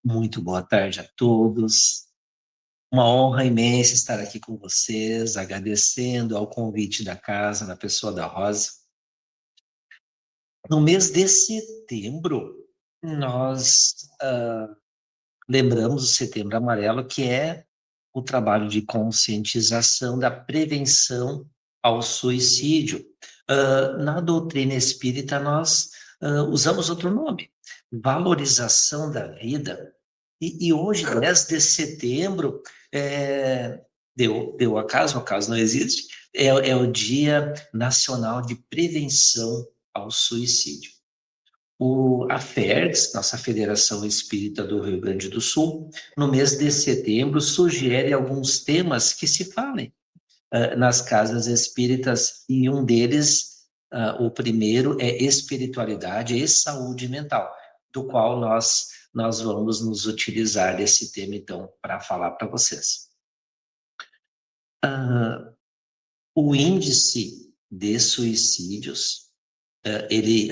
Muito boa tarde a todos. Uma honra imensa estar aqui com vocês, agradecendo ao convite da casa, na pessoa da Rosa. No mês de setembro, nós lembramos o Setembro Amarelo, que é o trabalho de conscientização da prevenção ao suicídio. Na doutrina espírita, nós usamos outro nome, valorização da vida. E hoje, 10 de setembro, deu acaso não existe, é o Dia Nacional de Prevenção ao Suicídio. A FERGS, nossa Federação Espírita do Rio Grande do Sul, no mês de setembro, sugere alguns temas que se falem nas casas espíritas, e um deles, o primeiro, é espiritualidade e saúde mental, do qual nós vamos nos utilizar desse tema, então, para falar para vocês. O índice de suicídios,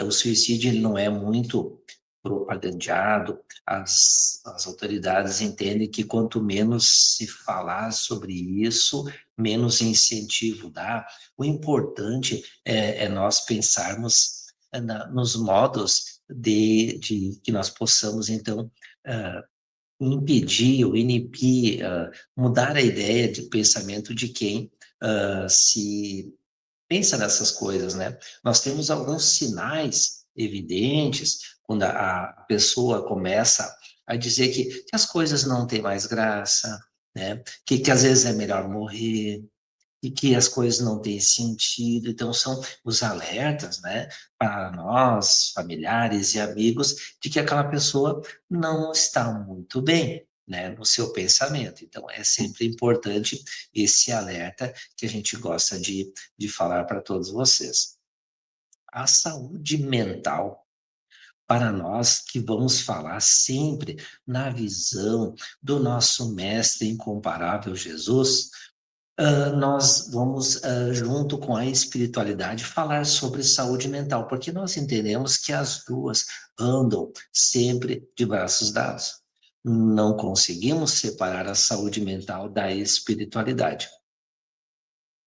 o suicídio ele não é muito propagandeado. As autoridades entendem que quanto menos se falar sobre isso, menos incentivo dá. O importante é nós pensarmos nos modos de que nós possamos, então, impedir ou inibir, mudar a ideia de pensamento de quem se pensa nessas coisas, né? Nós temos alguns sinais evidentes quando a pessoa começa a dizer que as coisas não têm mais graça, né? Que às vezes é melhor morrer, e que as coisas não têm sentido. Então, são os alertas, né, para nós, familiares e amigos, de que aquela pessoa não está muito bem, né, no seu pensamento. Então, é sempre importante esse alerta que a gente gosta de falar para todos vocês. A saúde mental, para nós que vamos falar sempre na visão do nosso mestre incomparável Jesus, nós vamos, junto com a espiritualidade, falar sobre saúde mental, porque nós entendemos que as duas andam sempre de braços dados. Não conseguimos separar a saúde mental da espiritualidade.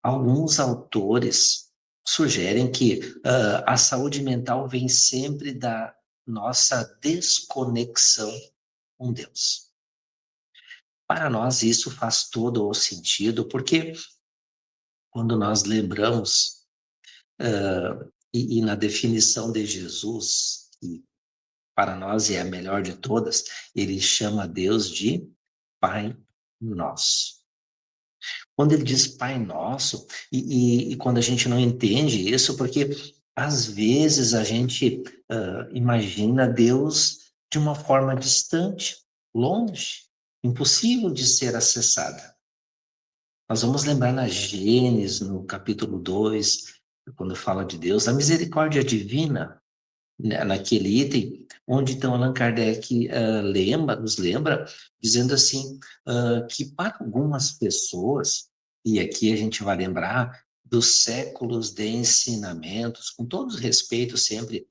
Alguns autores sugerem que a saúde mental vem sempre da nossa desconexão com Deus. Para nós, isso faz todo o sentido, porque quando nós lembramos, e na definição de Jesus, que para nós é a melhor de todas, ele chama Deus de Pai Nosso. Quando ele diz Pai Nosso, e quando a gente não entende isso, porque às vezes a gente imagina Deus de uma forma distante, longe, impossível de ser acessada. Nós vamos lembrar na Gênesis, no capítulo 2, quando fala de Deus, a misericórdia divina, né, naquele item, onde então Allan Kardec nos lembra, dizendo assim, que para algumas pessoas, e aqui a gente vai lembrar dos séculos de ensinamentos, com todo respeito sempre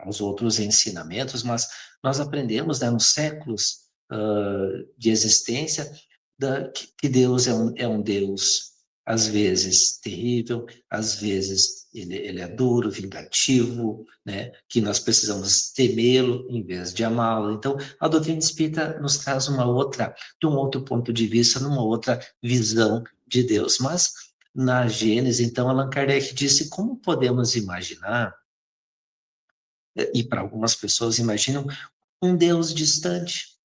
aos outros ensinamentos, mas nós aprendemos, né, nos séculos de existência, que Deus é um Deus, às vezes terrível, às vezes ele é duro, vingativo, né, que nós precisamos temê-lo em vez de amá-lo. Então, a doutrina espírita nos traz de um outro ponto de vista, numa outra visão de Deus. Mas, na Gênesis, então, Allan Kardec disse, como podemos imaginar, e para algumas pessoas imaginam, um Deus distante,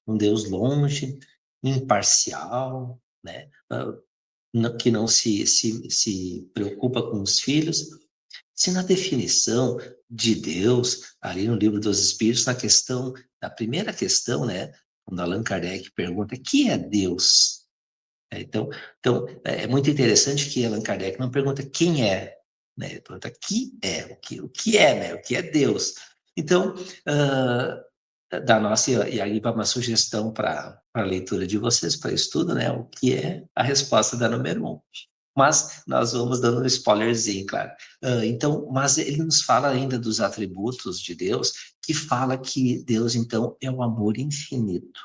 um Deus longe, imparcial, né? Que não se preocupa com os filhos. Se na definição de Deus, ali no Livro dos Espíritos, na primeira questão, né, quando Allan Kardec pergunta, que é Deus? Então, é muito interessante que Allan Kardec não pergunta quem é, né, ele pergunta que é, o que é, né, o que é Deus. Então, da nossa, e aí vai uma sugestão para a leitura de vocês, para estudo, né? O que é a resposta da número 1. Mas nós vamos dando um spoilerzinho, claro. Então, mas ele nos fala ainda dos atributos de Deus, que fala que Deus, então, é o amor infinito.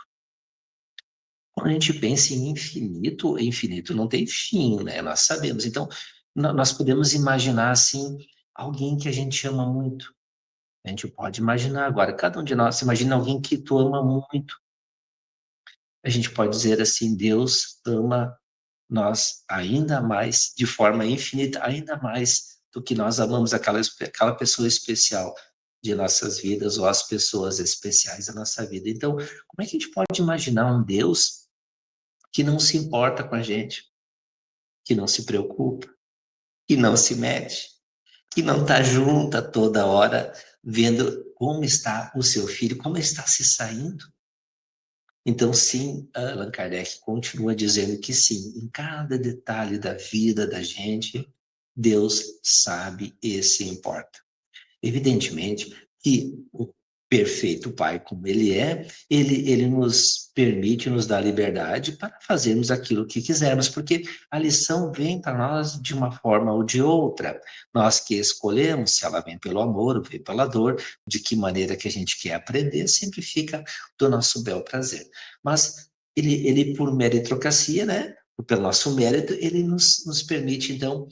Quando a gente pensa em infinito, infinito não tem fim, né? Nós sabemos. Então, nós podemos imaginar, assim, alguém que a gente ama muito. A gente pode imaginar agora, cada um de nós, imagina alguém que tu ama muito. A gente pode dizer assim, Deus ama nós ainda mais, de forma infinita, ainda mais do que nós amamos aquela pessoa especial de nossas vidas ou as pessoas especiais da nossa vida. Então, como é que a gente pode imaginar um Deus que não se importa com a gente, que não se preocupa, que não se mete, que não está junto a toda hora, vendo como está o seu filho, como está se saindo? Então, sim, Allan Kardec continua dizendo que sim, em cada detalhe da vida da gente, Deus sabe e se importa. Evidentemente que o perfeito Pai, como Ele é, Ele nos permite, nos dá liberdade para fazermos aquilo que quisermos, porque a lição vem para nós de uma forma ou de outra. Nós que escolhemos, se ela vem pelo amor ou vem pela dor, de que maneira que a gente quer aprender, sempre fica do nosso bel prazer. Mas ele por meritocracia, né? Pelo nosso mérito, ele nos permite, então,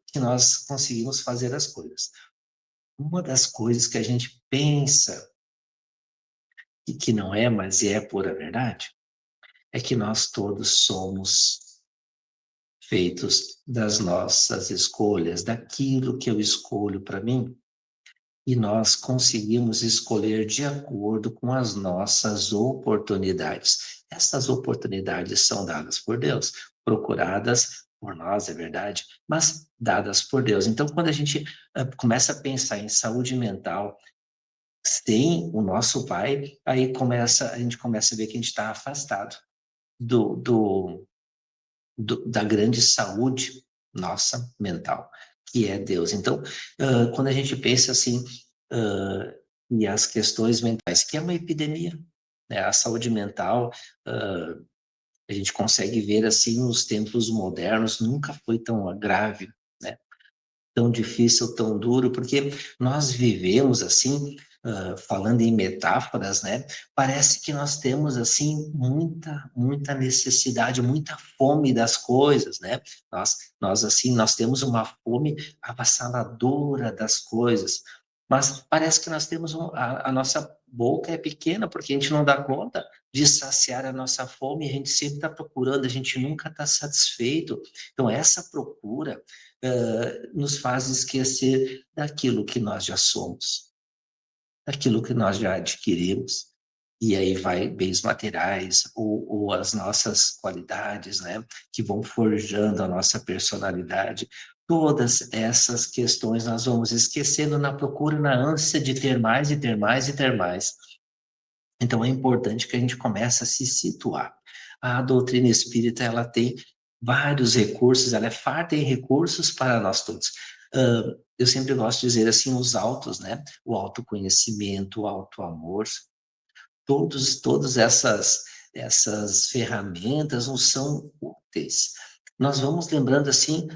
que nós conseguimos fazer as coisas. Uma das coisas que a gente pensa e que não é, mas é a pura verdade, é que nós todos somos feitos das nossas escolhas, daquilo que eu escolho para mim, e nós conseguimos escolher de acordo com as nossas oportunidades. Essas oportunidades são dadas por Deus, procuradas por nós, é verdade, mas dadas por Deus. Então, quando a gente começa a pensar em saúde mental, sem o nosso pai, aí a gente começa a ver que a gente está afastado do, do, da grande saúde nossa mental, que é Deus. Então, quando a gente pensa assim, e as questões mentais, que é uma epidemia, né? A saúde mental, a gente consegue ver assim nos tempos modernos, nunca foi tão grave, né? Tão difícil, tão duro, porque nós vivemos assim, falando em metáforas, né? Parece que nós temos assim muita necessidade, muita fome das coisas, né? Nós assim, nós temos uma fome avassaladora das coisas, mas parece que nós temos a nossa boca é pequena porque a gente não dá conta de saciar a nossa fome, a gente sempre está procurando, a gente nunca está satisfeito. Então essa procura nos faz esquecer daquilo que nós já somos, daquilo que nós já adquirimos. E aí vai bens materiais ou as nossas qualidades, né, que vão forjando a nossa personalidade. Todas essas questões nós vamos esquecendo na procura, na ânsia de ter mais e ter mais e ter mais. Então é importante que a gente comece a se situar. A doutrina espírita, ela tem vários recursos, ela é farta em recursos para nós todos. Eu sempre gosto de dizer assim, os autos, né? O autoconhecimento, o autoamor, todas essas ferramentas nos são úteis. Nós vamos lembrando assim,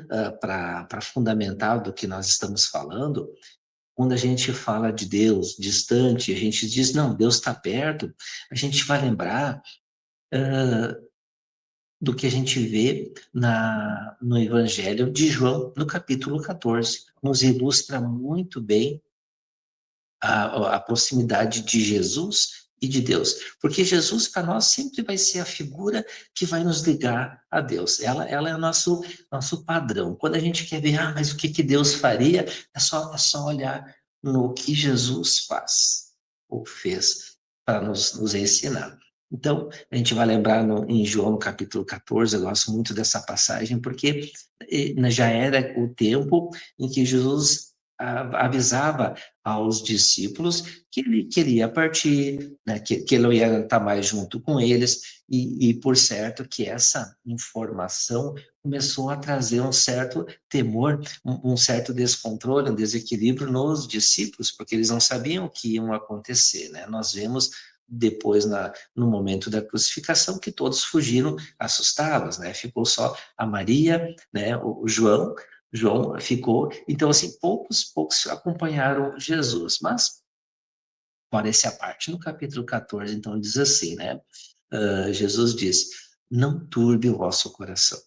para fundamental do que nós estamos falando, quando a gente fala de Deus distante, a gente diz, não, Deus está perto, a gente vai lembrar do que a gente vê no Evangelho de João, no capítulo 14. Nos ilustra muito bem a proximidade de Jesus e de Deus. Porque Jesus, para nós, sempre vai ser a figura que vai nos ligar a Deus. Ela é o nosso padrão. Quando a gente quer ver, mas o que, que Deus faria, é só olhar no que Jesus faz ou fez para nos ensinar. Então, a gente vai lembrar em João, no capítulo 14, eu gosto muito dessa passagem, porque já era o tempo em que Jesus avisava aos discípulos que ele queria partir, né, que ele não ia estar mais junto com eles, e por certo que essa informação começou a trazer um certo temor, um certo descontrole, um desequilíbrio nos discípulos, porque eles não sabiam o que ia acontecer, né? Nós vemos depois, no momento da crucificação, que todos fugiram assustados, né? Ficou só a Maria, né? O João ficou. Então, assim, poucos acompanharam Jesus. Mas, fora essa parte, no capítulo 14, então, diz assim, né? Jesus diz: não turbe o vosso coração.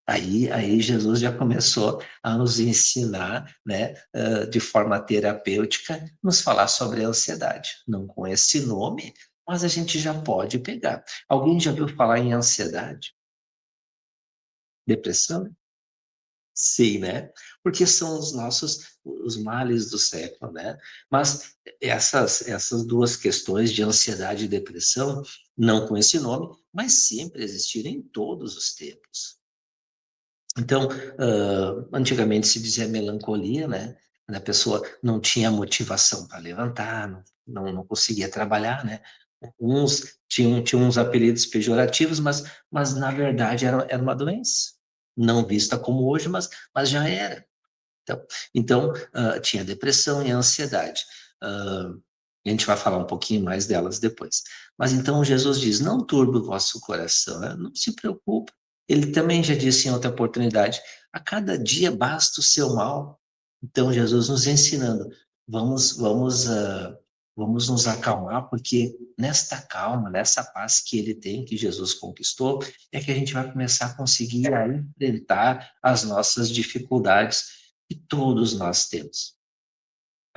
Aí Jesus já começou a nos ensinar, né, de forma terapêutica, nos falar sobre a ansiedade. Não com esse nome, mas a gente já pode pegar. Alguém já ouviu falar em ansiedade? Depressão? Sim, né? Porque são os males do século, né? Mas essas duas questões de ansiedade e depressão, não com esse nome, mas sempre existiram em todos os tempos. Então, antigamente se dizia melancolia, né? Quando a pessoa não tinha motivação para levantar, não conseguia trabalhar, né? Uns tinham uns apelidos pejorativos, mas na verdade era uma doença. Não vista como hoje, mas já era. Então, tinha depressão e ansiedade. Ah, a gente vai falar um pouquinho mais delas depois. Mas então Jesus diz: não turbe o vosso coração, né? Não se preocupe. Ele também já disse em outra oportunidade: a cada dia basta o seu mal. Então Jesus nos ensinando: vamos nos acalmar, porque nesta calma, nessa paz que ele tem, que Jesus conquistou, é que a gente vai começar a conseguir a enfrentar as nossas dificuldades que todos nós temos.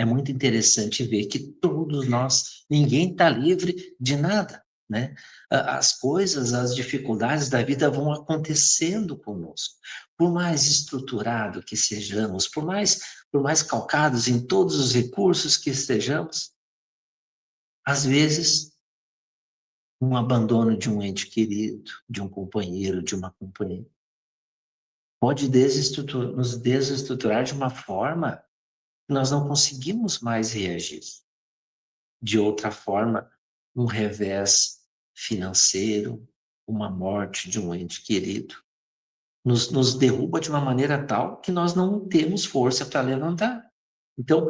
É muito interessante ver que todos nós, ninguém está livre de nada, né? As coisas, as dificuldades da vida vão acontecendo conosco. Por mais estruturado que sejamos, por mais calcados em todos os recursos que estejamos, às vezes um abandono de um ente querido, de um companheiro, de uma companheira, pode nos desestruturar de uma forma que nós não conseguimos mais reagir. De outra forma, um revés financeiro, uma morte de um ente querido, nos derruba de uma maneira tal que nós não temos força para levantar. Então,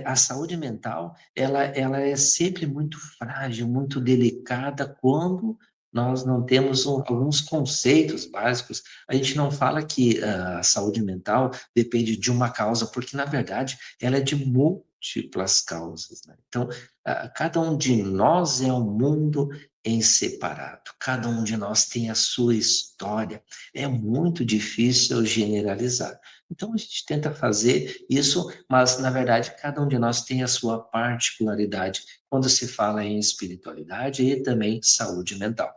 a saúde mental, ela é sempre muito frágil, muito delicada quando nós não temos alguns conceitos básicos. A gente não fala que a saúde mental depende de uma causa, porque, na verdade, ela é de múltiplas causas, né? Então, cada um de nós é um mundo em separado. Cada um de nós tem a sua história. É muito difícil generalizar. Então a gente tenta fazer isso, mas na verdade cada um de nós tem a sua particularidade quando se fala em espiritualidade e também saúde mental.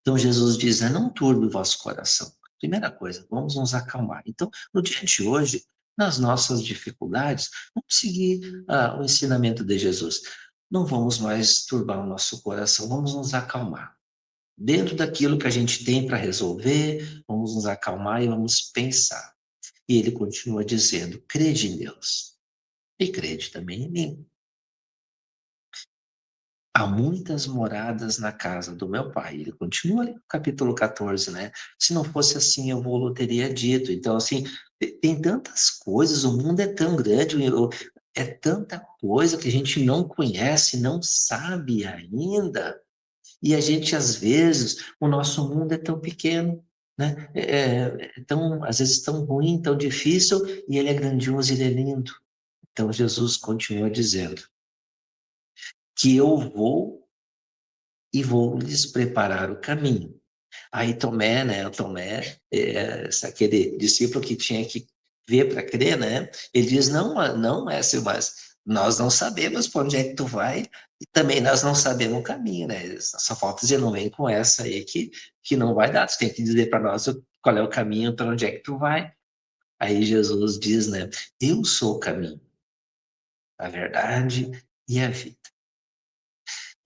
Então Jesus diz, né, não turbe o vosso coração. Primeira coisa, vamos nos acalmar. Então, no dia de hoje, nas nossas dificuldades, vamos seguir o ensinamento de Jesus. Não vamos mais turbar o nosso coração, vamos nos acalmar. Dentro daquilo que a gente tem para resolver, vamos nos acalmar e vamos pensar. E ele continua dizendo: crede em Deus e crede também em mim. Há muitas moradas na casa do meu pai. Ele continua ali no capítulo 14, né? Se não fosse assim, eu vou teria dito. Então, assim, tem tantas coisas, o mundo é tão grande, é tanta coisa que a gente não conhece, não sabe ainda. E a gente, às vezes, o nosso mundo é tão pequeno, né? Às vezes, tão ruim, tão difícil, e ele é grandioso, ele é lindo. Então, Jesus continua dizendo que eu vou e vou lhes preparar o caminho. Aí Tomé, né? O Tomé, aquele discípulo que tinha que ver para crer, né? Ele diz: não, não, Écio, mas nós não sabemos para onde é que tu vai e também nós não sabemos o caminho, né? Só falta dizer, não vem com essa aí que não vai dar. Tu tem que dizer para nós qual é o caminho, para onde é que tu vai. Aí Jesus diz, né? Eu sou o caminho, a verdade e a vida.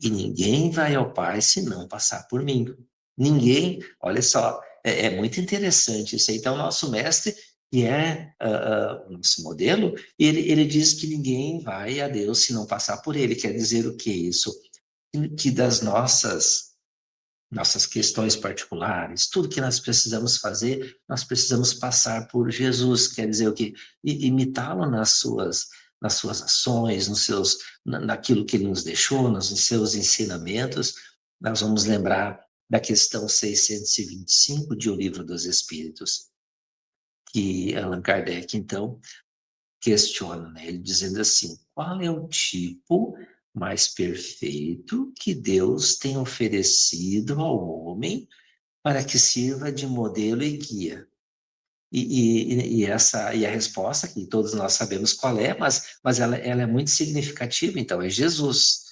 E ninguém vai ao Pai se não passar por mim. Ninguém, olha só, é muito interessante isso aí. Então, o nosso mestre, que é o nosso modelo, ele diz que ninguém vai a Deus se não passar por ele. Quer dizer o que isso? Que das nossas questões particulares, tudo que nós precisamos fazer, nós precisamos passar por Jesus. Quer dizer o quê? Imitá-lo nas suas ações, naquilo que ele nos deixou, nos seus ensinamentos. Nós vamos lembrar da questão 625 de O Livro dos Espíritos, que Allan Kardec, então, questiona, né? Ele dizendo assim: qual é o tipo mais perfeito que Deus tem oferecido ao homem para que sirva de modelo e guia? E a resposta, que todos nós sabemos qual é, mas ela é muito significativa, então, é Jesus.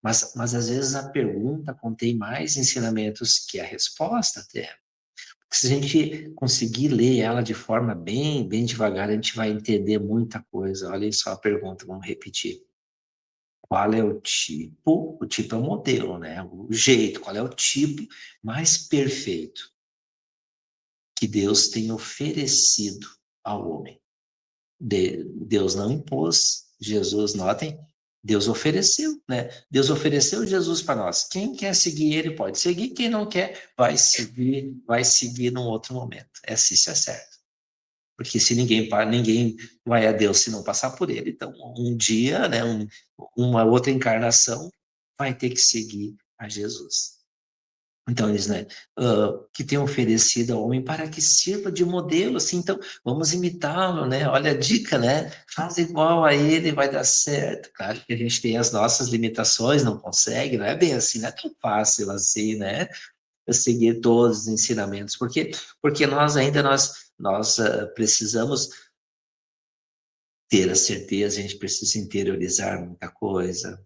Mas às vezes a pergunta contém mais ensinamentos que a resposta até. Se a gente conseguir ler ela de forma bem devagar, a gente vai entender muita coisa. Olha só a pergunta, vamos repetir. Qual é o tipo? O tipo é o modelo, né? O jeito, qual é o tipo mais perfeito que Deus tem oferecido ao homem? Deus não impôs, Jesus, notem, Deus ofereceu, né? Deus ofereceu Jesus para nós. Quem quer seguir ele pode seguir, quem não quer vai seguir num outro momento. Isso é certo. Porque se ninguém vai a Deus se não passar por ele. Então, um dia, né, uma outra encarnação vai ter que seguir a Jesus. Então, eles, né, que tem oferecido ao homem para que sirva de modelo, assim, então, vamos imitá-lo, né, olha a dica, né, faz igual a ele, vai dar certo. Claro que a gente tem as nossas limitações, não consegue, não é bem assim, não é tão fácil assim, né, seguir todos os ensinamentos, porque nós precisamos ter a certeza, a gente precisa interiorizar muita coisa,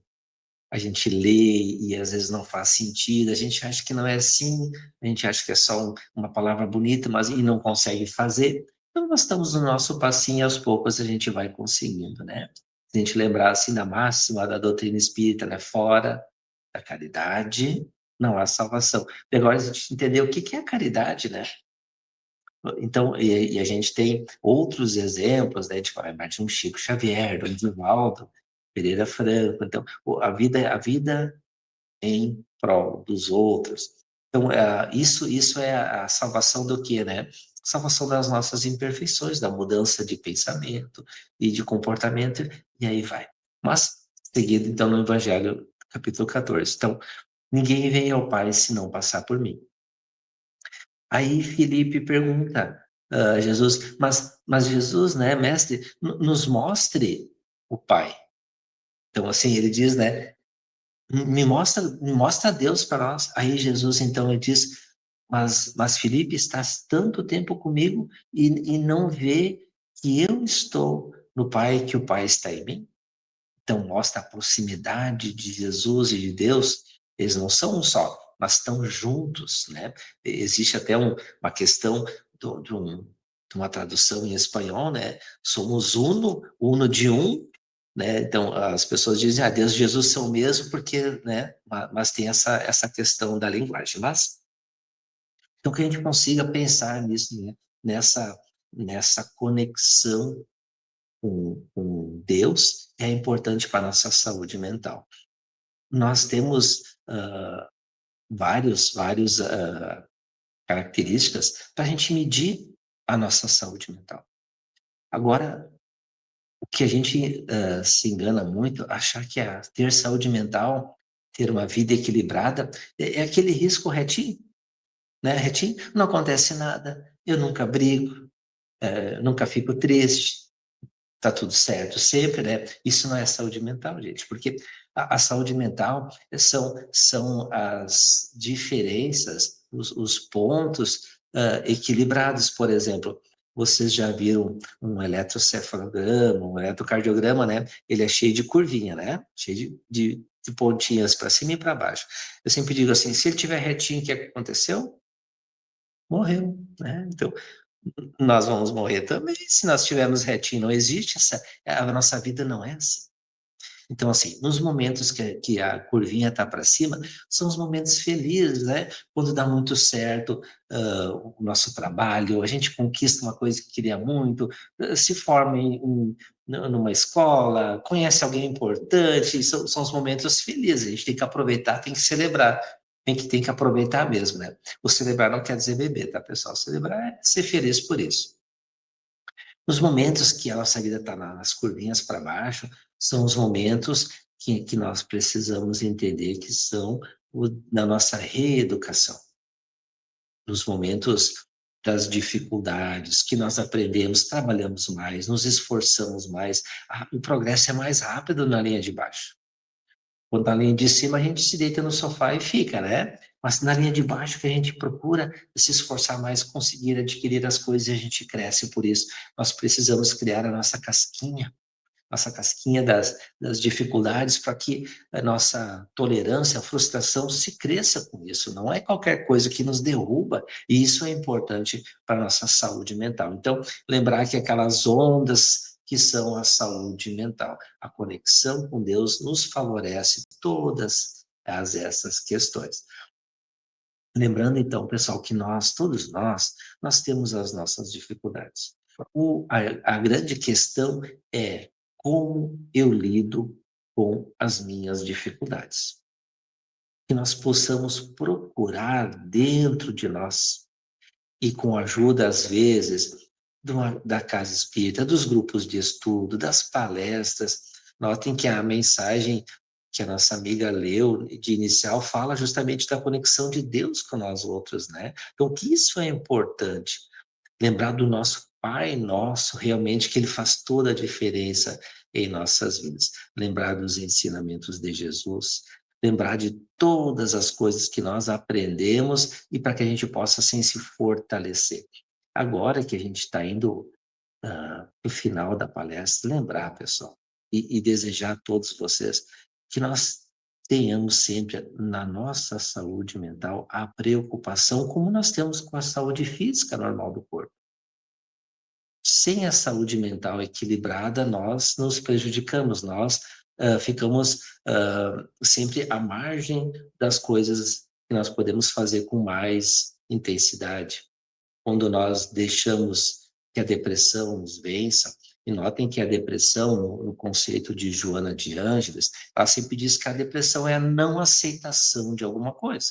a gente lê e às vezes não faz sentido, a gente acha que não é assim, a gente acha que é só uma palavra bonita, mas e não consegue fazer. Então nós estamos no nosso passinho e aos poucos a gente vai conseguindo, né? Se a gente lembrar assim da máxima da doutrina espírita, né? Fora da caridade não há salvação. E agora a gente entendeu o que é a caridade, né? Então, a gente tem outros exemplos, né, tipo, de um Chico Xavier, do Divaldo Pereira Franco. Então, a vida em prol dos outros. Então, isso é a salvação do quê, né? Salvação das nossas imperfeições, da mudança de pensamento e de comportamento, e aí vai. Mas, seguido, então, no Evangelho, capítulo 14. Então, ninguém vem ao Pai se não passar por mim. Aí Felipe pergunta a Jesus, mas Jesus, né, mestre, nos mostre o Pai. Então, assim, ele diz, né, me mostra Deus para nós. Aí Jesus, então, ele diz, mas Felipe, estás tanto tempo comigo e não vê que eu estou no Pai, que o Pai está em mim? Então, mostra a proximidade de Jesus e de Deus. Eles não são um só, mas estão juntos, né? Existe até uma questão de uma tradução em espanhol, né? Somos uno de um, né? Então, as pessoas dizem, Deus e Jesus são o mesmo, porque, né? Mas tem essa questão da linguagem. Mas, então, que a gente consiga pensar nisso, né? Nessa conexão com Deus é importante para a nossa saúde mental. Nós temos vários características para a gente medir a nossa saúde mental. Agora, o que a gente se engana muito, achar que ter saúde mental, ter uma vida equilibrada, é aquele risco retinho, né? Retinho, não acontece nada, eu nunca brigo, nunca fico triste, tá tudo certo sempre, né? Isso não é saúde mental, gente, porque a saúde mental são as diferenças, os pontos equilibrados. Por exemplo, vocês já viram um eletrocefalograma, um eletrocardiograma, né? Ele é cheio de curvinha, né? Cheio de pontinhas para cima e para baixo. Eu sempre digo assim, se ele tiver retinho, o que aconteceu? Morreu, né? Então, nós vamos morrer também. Se nós tivermos retinho, não existe a nossa vida não é assim. Então, assim, nos momentos que a curvinha está para cima, são os momentos felizes, né? Quando dá muito certo o nosso trabalho, a gente conquista uma coisa que queria muito, se forma numa escola, conhece alguém importante, são os momentos felizes. A gente tem que aproveitar, tem que celebrar. Tem que aproveitar mesmo, né? O celebrar não quer dizer beber, tá, pessoal? Celebrar é ser feliz por isso. Os momentos que a nossa vida está nas curvinhas para baixo, são os momentos que nós precisamos entender que são da nossa reeducação. Nos momentos das dificuldades, que nós aprendemos, trabalhamos mais, nos esforçamos mais, o progresso é mais rápido na linha de baixo. Quando na linha de cima a gente se deita no sofá e fica, né? Mas na linha de baixo que a gente procura se esforçar mais, conseguir adquirir as coisas e a gente cresce. Por isso, nós precisamos criar a nossa casquinha das dificuldades para que a nossa tolerância, a frustração se cresça com isso. Não é qualquer coisa que nos derruba, e isso é importante para a nossa saúde mental. Então, lembrar que aquelas ondas que são a saúde mental, a conexão com Deus nos favorece todas essas questões. Lembrando então, pessoal, que todos nós temos as nossas dificuldades. A grande questão é como eu lido com as minhas dificuldades. Que nós possamos procurar dentro de nós, e com a ajuda, às vezes, da casa espírita, dos grupos de estudo, das palestras. Notem que a mensagem que a nossa amiga leu de inicial fala justamente da conexão de Deus com nós outros, né? Então, que isso é importante. Lembrar do nosso Pai Nosso, realmente, que ele faz toda a diferença em nossas vidas. Lembrar dos ensinamentos de Jesus, lembrar de todas as coisas que nós aprendemos e para que a gente possa, assim, se fortalecer. Agora que a gente está indo para o final da palestra, lembrar, pessoal, e desejar a todos vocês que nós tenhamos sempre na nossa saúde mental a preocupação como nós temos com a saúde física normal do corpo. Sem a saúde mental equilibrada, nós nos prejudicamos, nós ficamos sempre à margem das coisas que nós podemos fazer com mais intensidade. Quando nós deixamos que a depressão nos vença, e notem que a depressão, no conceito de Joana de Ângeles, ela sempre diz que a depressão é a não aceitação de alguma coisa.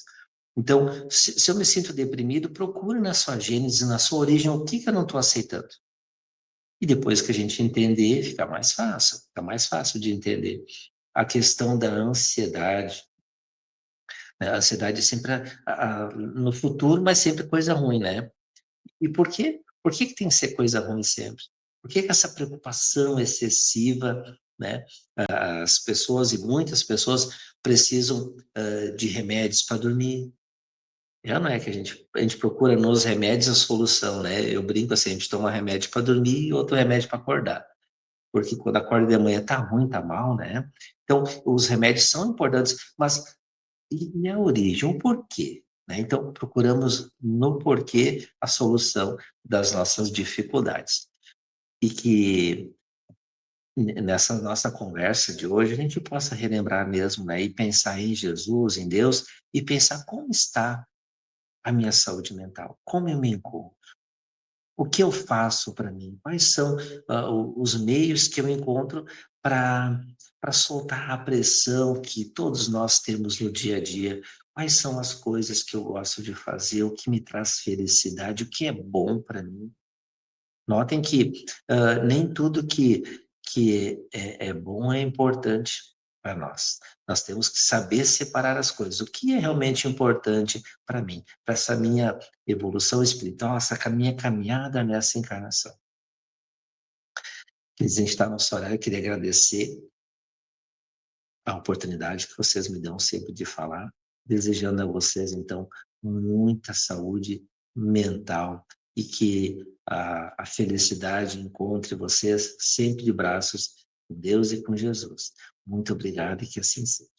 Então, se eu me sinto deprimido, procure na sua gênese, na sua origem, o que eu não estou aceitando. E depois que a gente entender, fica mais fácil de entender. A questão da ansiedade, né? A ansiedade é sempre no futuro, mas sempre coisa ruim, né? E por quê? Por que tem que ser coisa ruim sempre? Por que essa preocupação excessiva, né? As pessoas, e muitas pessoas, precisam de remédios para dormir. Já não é que a gente procura nos remédios a solução, né? Eu brinco assim, a gente toma remédio para dormir e outro remédio para acordar. Porque quando acorda de manhã tá ruim, tá mal, né? Então, os remédios são importantes, mas e a origem, o porquê, né? Então, procuramos no porquê a solução das nossas dificuldades. E que nessa nossa conversa de hoje a gente possa relembrar mesmo, né? E pensar em Jesus, em Deus, e pensar como está a minha saúde mental, como eu me encontro. O que eu faço para mim? Quais são os meios que eu encontro para soltar a pressão que todos nós temos no dia a dia? Quais são as coisas que eu gosto de fazer? O que me traz felicidade? O que é bom para mim? Notem que nem tudo que é bom é importante para nós. Nós temos que saber separar as coisas. O que é realmente importante para mim, para essa minha evolução espiritual, essa minha caminhada nessa encarnação. A gente está no nosso horário, eu queria agradecer a oportunidade que vocês me dão sempre de falar, desejando a vocês, então, muita saúde mental e que a felicidade encontre vocês sempre de braços com Deus e com Jesus. Muito obrigado e que assim seja.